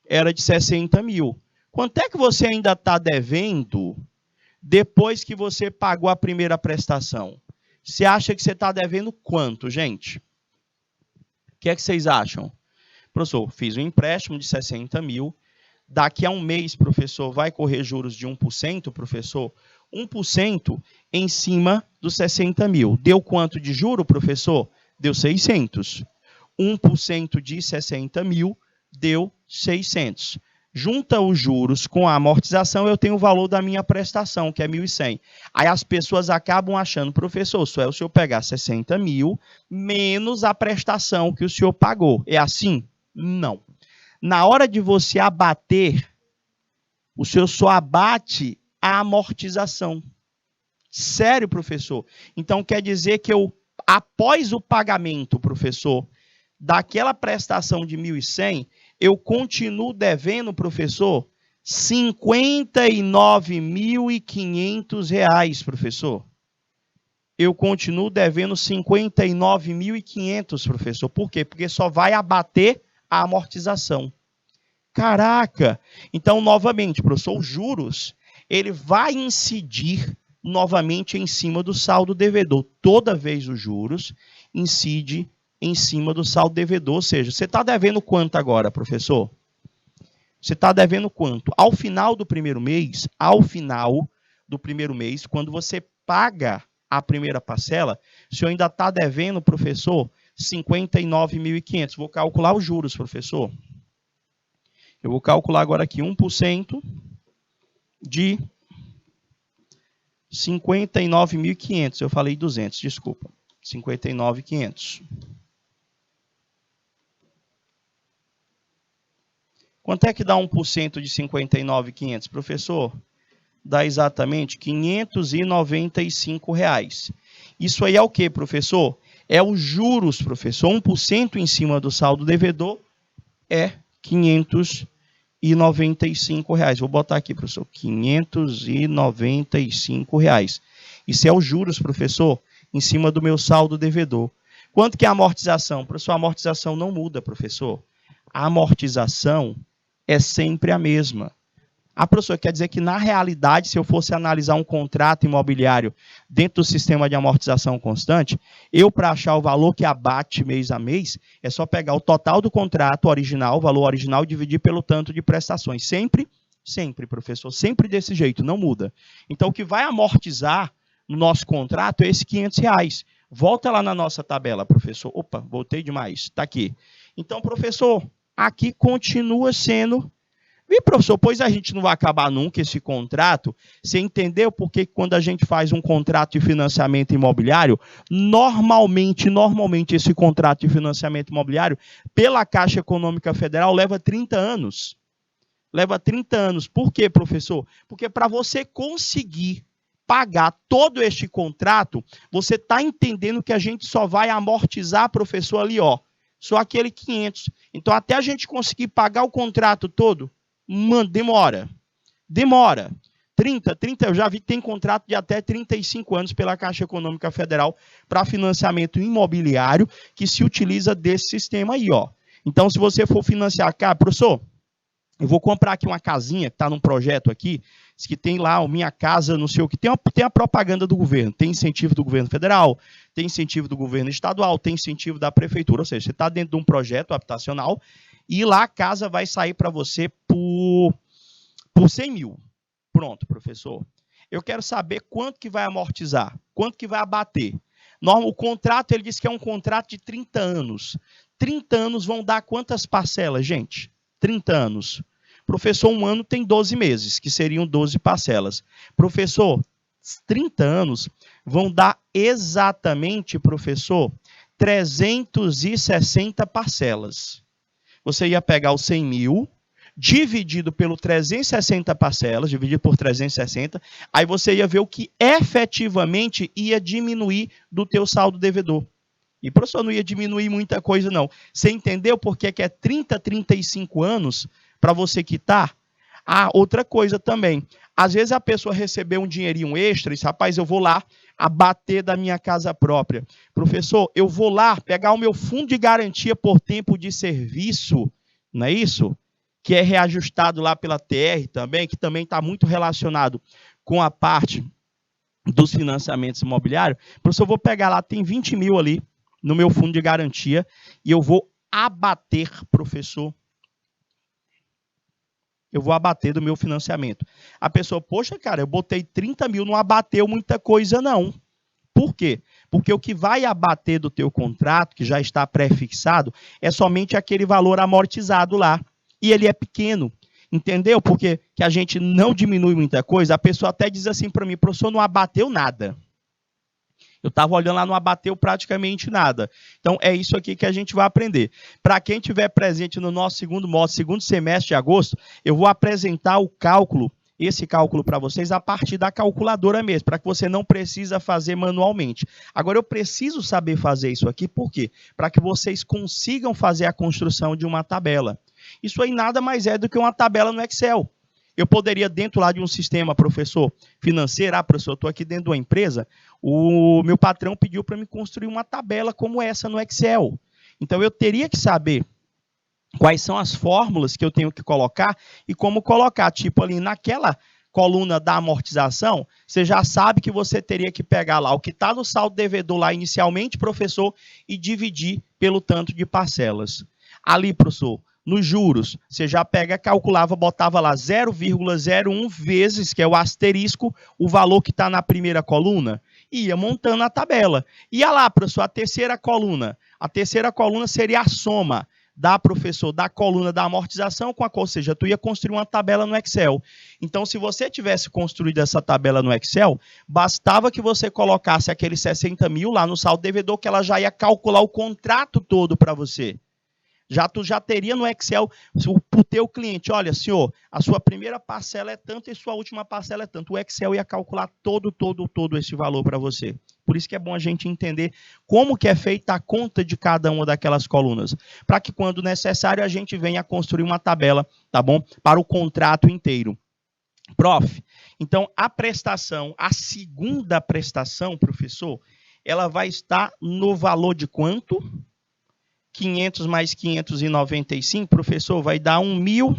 era de 60 mil. Quanto é que você ainda está devendo depois que você pagou a primeira prestação? Você acha que você está devendo quanto, gente? O que é que vocês acham? Professor, fiz um empréstimo de 60 mil. Daqui a um mês, professor, vai correr juros de 1%, professor? 1% em cima dos 60 mil. Deu quanto de juro, professor? Deu 600. 1% de 60 mil deu 600. Junta os juros com a amortização, eu tenho o valor da minha prestação, que é 1.100. Aí as pessoas acabam achando, professor, só é o senhor pegar 60 mil menos a prestação que o senhor pagou. É assim? Não. Na hora de você abater, o senhor só abate a amortização. Sério, professor? Então quer dizer que eu, após o pagamento, professor, daquela prestação de 1.100, eu continuo devendo, professor, R$ 59.500, professor. Eu continuo devendo R$ 59.500, professor. Por quê? Porque só vai abater a amortização. Caraca! Então, novamente, professor, os juros, ele vai incidir novamente em cima do saldo devedor. Toda vez os juros incide em cima do saldo devedor. Ou seja, você está devendo quanto agora, professor? Você está devendo quanto? Ao final do primeiro mês, quando você paga a primeira parcela, o senhor ainda está devendo, professor, R$ 59.500. Vou calcular os juros, professor. Eu vou calcular agora aqui 1% de 59.500. Eu falei 200, desculpa. 59.500. Quanto é que dá 1% de 59.500, professor? Dá exatamente R$ 595. Isso aí é o que, professor? É os juros, professor. 1% em cima do saldo devedor é R$ 595. Vou botar aqui, professor, R$ 595. Isso é os juros, professor, em cima do meu saldo devedor. Quanto que é a amortização? Professor, a amortização não muda, professor. A amortização é sempre a mesma. A professora quer dizer que, na realidade, se eu fosse analisar um contrato imobiliário dentro do sistema de amortização constante, eu, para achar o valor que abate mês a mês, é só pegar o total do contrato original, o valor original, e dividir pelo tanto de prestações. Sempre, professor, sempre desse jeito, não muda. Então, o que vai amortizar no nosso contrato é esse R$ 500. Volta lá na nossa tabela, professor. Opa, voltei demais. Está aqui. Então, professor, aqui continua sendo... E, professor, pois a gente não vai acabar nunca esse contrato. Você entendeu por que quando a gente faz um contrato de financiamento imobiliário, normalmente esse contrato de financiamento imobiliário, pela Caixa Econômica Federal, leva 30 anos. Leva 30 anos. Por quê, professor? Porque para você conseguir pagar todo este contrato, você está entendendo que a gente só vai amortizar, professor, ali, ó, só aquele 500. Então, até a gente conseguir pagar o contrato todo, demora. 30, eu já vi que tem contrato de até 35 anos pela Caixa Econômica Federal para financiamento imobiliário que se utiliza desse sistema aí, ó. Então, se você for financiar, cara, professor, eu vou comprar aqui uma casinha que está num projeto aqui, que tem lá, Minha Casa, não sei o que, tem a propaganda do governo, tem incentivo do governo federal, tem incentivo do governo estadual, tem incentivo da prefeitura, ou seja, você está dentro de um projeto habitacional, e lá a casa vai sair para você por 100 mil. Pronto, professor. Eu quero saber quanto que vai amortizar, quanto que vai abater. O contrato, ele diz que é um contrato de 30 anos. 30 anos vão dar quantas parcelas, gente? 30 anos. Professor, um ano tem 12 meses, que seriam 12 parcelas. Professor, 30 anos vão dar exatamente, professor, 360 parcelas. Você ia pegar os 100 mil, dividido pelo 360 parcelas, dividido por 360, aí você ia ver o que efetivamente ia diminuir do teu saldo devedor. E, professor, não ia diminuir muita coisa, não. Você entendeu por que é 30, 35 anos para você quitar? Ah, outra coisa também. Às vezes a pessoa recebeu um dinheirinho extra e diz, rapaz, eu vou lá abater da minha casa própria. Professor, eu vou lá pegar o meu fundo de garantia por tempo de serviço, não é isso? Que é reajustado lá pela TR também, que também está muito relacionado com a parte dos financiamentos imobiliários. Professor, eu vou pegar lá, tem 20 mil ali no meu fundo de garantia e eu vou abater, professor. Eu vou abater do meu financiamento. A pessoa, poxa, cara, eu botei 30 mil, não abateu muita coisa, não. Por quê? Porque o que vai abater do teu contrato, que já está pré-fixado, é somente aquele valor amortizado lá. E ele é pequeno. Entendeu? Porque que a gente não diminui muita coisa. A pessoa até diz assim para mim, professor, não abateu nada. Eu estava olhando lá, não abateu praticamente nada. Então, é isso aqui que a gente vai aprender. Para quem estiver presente no nosso segundo módulo, segundo semestre de agosto, eu vou apresentar o cálculo, esse cálculo para vocês a partir da calculadora mesmo, para que você não precisa fazer manualmente. Agora, eu preciso saber fazer isso aqui, por quê? Para que vocês consigam fazer a construção de uma tabela. Isso aí nada mais é do que uma tabela no Excel. Eu poderia, dentro lá de um sistema, professor, financeiro, professor, eu estou aqui dentro de uma empresa, o meu patrão pediu para me construir uma tabela como essa no Excel. Então, eu teria que saber quais são as fórmulas que eu tenho que colocar e como colocar. Tipo, ali naquela coluna da amortização, você já sabe que você teria que pegar lá o que está no saldo devedor lá inicialmente, professor, e dividir pelo tanto de parcelas. Ali, professor, nos juros, você já pega, calculava, botava lá 0,01 vezes, que é o asterisco, o valor que está na primeira coluna, e ia montando a tabela. Ia lá, professor, a terceira coluna. A terceira coluna seria a soma da coluna da amortização com a qual, ou seja, tu ia construir uma tabela no Excel. Então, se você tivesse construído essa tabela no Excel, bastava que você colocasse aqueles 60 mil lá no saldo devedor, que ela já ia calcular o contrato todo para você. Tu já teria no Excel para o teu cliente, olha, senhor, a sua primeira parcela é tanto e sua última parcela é tanto. O Excel ia calcular todo esse valor para você. Por isso que é bom a gente entender como que é feita a conta de cada uma daquelas colunas, para que quando necessário a gente venha construir uma tabela, tá bom? Para o contrato inteiro. Prof, então a prestação, a segunda prestação, professor, ela vai estar no valor de quanto? 500 mais 595, professor, vai dar 1.000.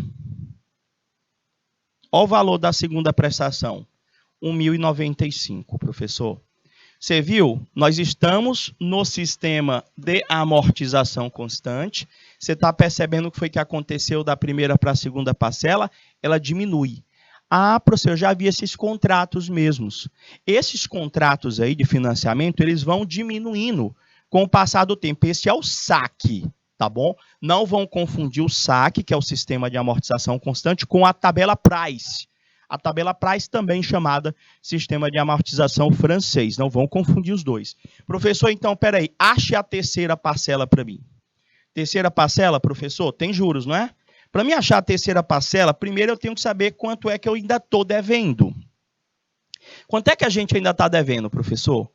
Olha o valor da segunda prestação, 1.095, professor. Você viu? Nós estamos no sistema de amortização constante. Você está percebendo o que foi que aconteceu da primeira para a segunda parcela? Ela diminui. Professor, eu já vi esses contratos mesmos. Esses contratos aí de financiamento, eles vão diminuindo com o passar do tempo. Esse é o saque, tá bom? Não vão confundir o saque, que é o sistema de amortização constante, com a tabela Price. A tabela Price também chamada sistema de amortização francês. Não vão confundir os dois. Professor, então, peraí, ache a terceira parcela para mim. Terceira parcela, professor, tem juros, não é? Para mim achar a terceira parcela, primeiro eu tenho que saber quanto é que eu ainda estou devendo. Quanto é que a gente ainda está devendo, professor?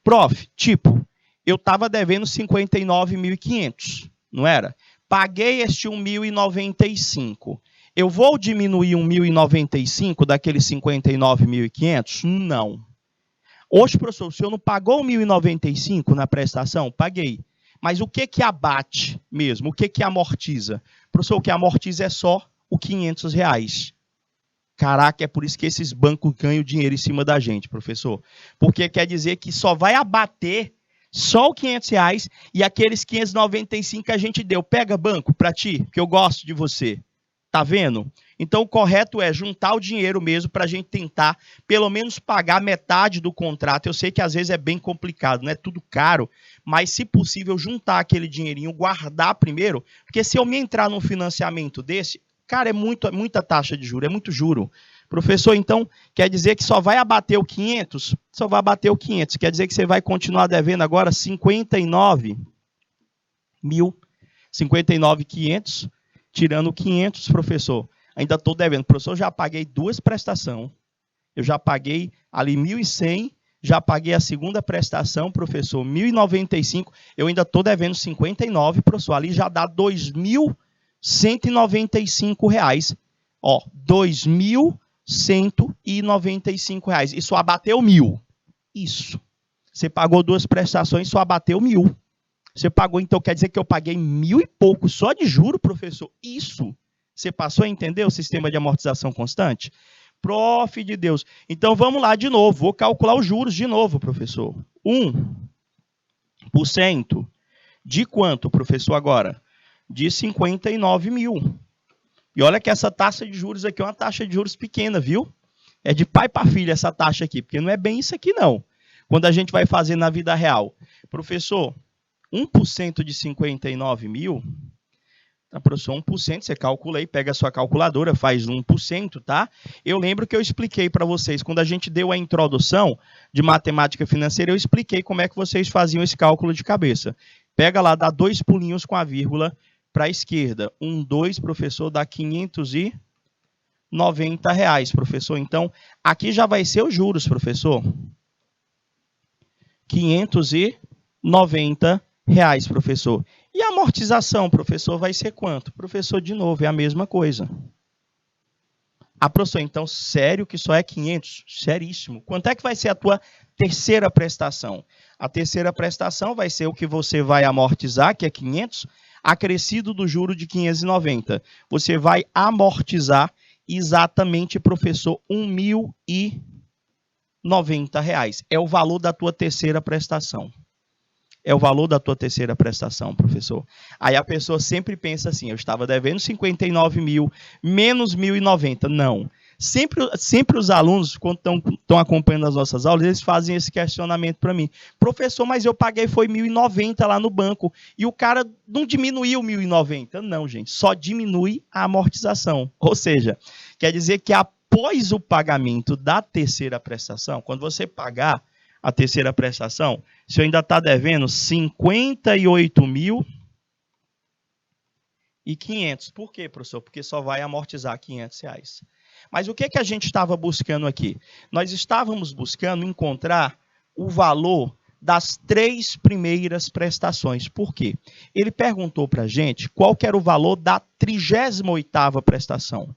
Prof, tipo, eu estava devendo 59.500, não era? Paguei este 1.095. Eu vou diminuir 1.095 daqueles 59.500? Não. Hoje, professor, o senhor não pagou 1.095 na prestação? Paguei. Mas o que abate mesmo? O que amortiza? Professor, o que amortiza é só o R$500. Caraca, é por isso que esses bancos ganham dinheiro em cima da gente, professor. Porque quer dizer que só vai abater só o R$500 e aqueles 595 que a gente deu. Pega banco para ti, que eu gosto de você. Tá vendo? Então, o correto é juntar o dinheiro mesmo para a gente tentar, pelo menos, pagar metade do contrato. Eu sei que às vezes é bem complicado, não é tudo caro, mas, se possível, juntar aquele dinheirinho, guardar primeiro, porque se eu me entrar num financiamento desse, cara, é muita taxa de juros, é muito juro. Professor, então, quer dizer que só vai abater o 500? Só vai abater o 500. Quer dizer que você vai continuar devendo agora 59.500, tirando 500, professor. Ainda estou devendo. Professor, já paguei 2 prestações. Eu já paguei ali 1.100, já paguei a segunda prestação, professor, 1.095. Eu ainda estou devendo 59, professor. Ali já dá R$2.195. Ó, R$2.195. E só abateu 1.000. Isso. Você pagou 2 prestações, só abateu 1.000. Você pagou, então quer dizer que eu paguei 1.000 e pouco só de juro, professor? Isso. Você passou a entender o sistema de amortização constante? Prof de Deus. Então vamos lá de novo. Vou calcular os juros de novo, professor. 1% de quanto, professor, agora? De 59 mil. E olha que essa taxa de juros aqui é uma taxa de juros pequena, viu? É de pai para filho essa taxa aqui, porque não é bem isso aqui, não. Quando a gente vai fazer na vida real. Professor, 1% de 59 mil, tá, professor, 1%, você calcula aí, pega a sua calculadora, faz 1%, tá? Eu lembro que eu expliquei para vocês, quando a gente deu a introdução de matemática financeira, eu expliquei como é que vocês faziam esse cálculo de cabeça. Pega lá, dá 2 pulinhos com a vírgula para a esquerda. 2, professor, dá R$590, professor. Então, aqui já vai ser os juros, professor. R$590, professor. E a amortização, professor, vai ser quanto? Professor, de novo, é a mesma coisa. Ah, professor, então, sério que só é 500? Seríssimo. Quanto é que vai ser a tua terceira prestação? A terceira prestação vai ser o que você vai amortizar, que é 500, acrescido do juro de 590. Você vai amortizar exatamente, professor, R$ 1.090. É o valor da tua terceira prestação. É o valor da tua terceira prestação, professor. Aí a pessoa sempre pensa assim, eu estava devendo 59 mil, menos 1.090. Não. Sempre os alunos, quando estão acompanhando as nossas aulas, eles fazem esse questionamento para mim. Professor, mas eu paguei foi 1.090 lá no banco, e o cara não diminuiu 1.090. Não, gente, só diminui a amortização. Ou seja, quer dizer que após o pagamento da terceira prestação, quando você pagar a terceira prestação, você ainda está devendo 58.500. Por quê, professor? Porque só vai amortizar R$ 500. Mas o que a gente estava buscando aqui? Nós estávamos buscando encontrar o valor das 3 primeiras prestações. Por quê? Ele perguntou para a gente qual que era o valor da 38ª prestação.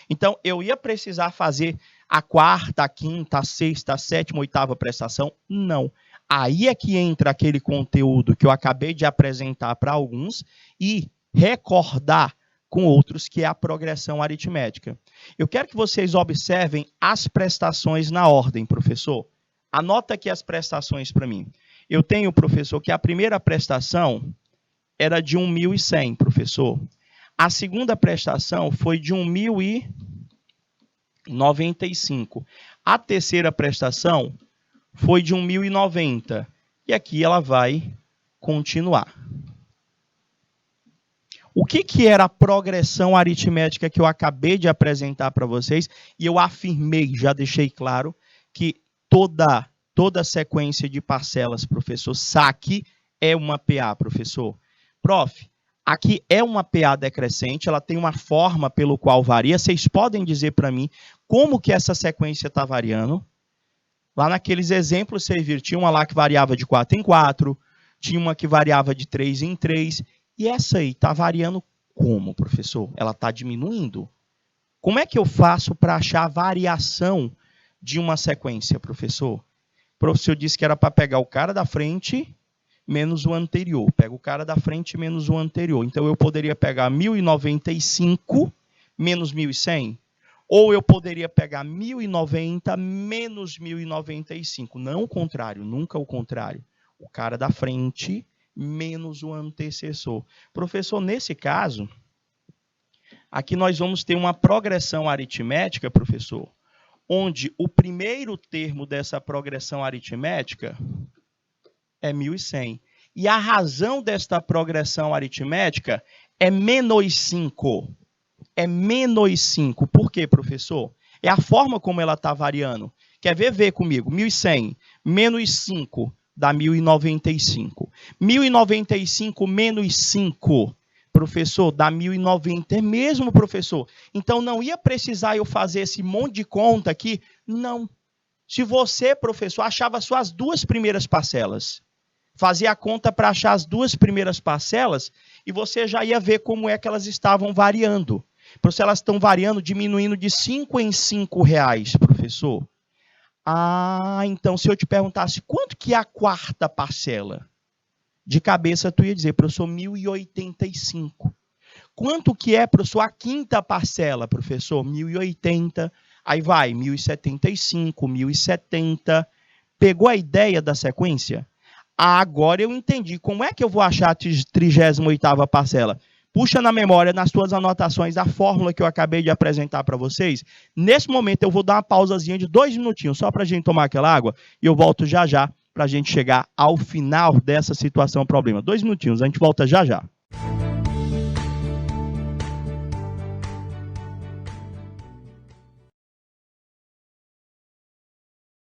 Então, eu ia precisar fazer a 4ª, a 5ª, a 6ª, a 7ª, 8ª prestação? Não. Aí é que entra aquele conteúdo que eu acabei de apresentar para alguns e recordar com outros, que é a progressão aritmética. Eu quero que vocês observem as prestações na ordem, professor. Anota aqui as prestações para mim. Eu tenho, professor, que a primeira prestação era de 1.100, professor. A segunda prestação foi de 1.095. A terceira prestação foi de 1.090. E aqui ela vai continuar. O que era a progressão aritmética que eu acabei de apresentar para vocês? E eu afirmei, já deixei claro, que toda sequência de parcelas, professor, saque é uma PA, professor. Prof, aqui é uma PA decrescente, ela tem uma forma pelo qual varia. Vocês podem dizer para mim como que essa sequência está variando? Lá naqueles exemplos, vocês viram, tinha uma lá que variava de 4 em 4, tinha uma que variava de 3 em 3, e essa aí está variando como, professor? Ela está diminuindo. Como é que eu faço para achar a variação de uma sequência, professor? O professor disse que era para pegar o cara da frente menos o anterior. Pega o cara da frente menos o anterior. Então, eu poderia pegar 1.095 menos 1.100. Ou eu poderia pegar 1.090 menos 1.095. Não o contrário, nunca o contrário. O cara da frente menos o antecessor. Professor, nesse caso, aqui nós vamos ter uma progressão aritmética, professor, onde o primeiro termo dessa progressão aritmética é 1.100. E a razão desta progressão aritmética é menos 5. É menos 5. Por quê, professor? É a forma como ela está variando. Quer ver? Vê comigo. 1.100 menos 5 dá 1.095. 1.095 menos 5, professor, dá 1.090. É mesmo, professor? Então, não ia precisar eu fazer esse monte de conta aqui? Não. Se você, professor, achava só as 2 primeiras parcelas, fazia a conta para achar as 2 primeiras parcelas, e você já ia ver como é que elas estavam variando. Se elas estão variando, diminuindo de 5 em 5 reais, professor. Ah, então se eu te perguntasse quanto que é a 4ª parcela? De cabeça tu ia dizer, professor, 1.085. Quanto que é, professor, a 5ª parcela, professor? 1.080. Aí vai, 1.075, 1.070. Pegou a ideia da sequência? Ah, agora eu entendi. Como é que eu vou achar a 38ª parcela? Puxa na memória, nas suas anotações, a fórmula que eu acabei de apresentar para vocês. Nesse momento, eu vou dar uma pausazinha de 2 minutinhos, só para a gente tomar aquela água, e eu volto já já, para a gente chegar ao final dessa situação problema. 2 minutinhos, a gente volta já já.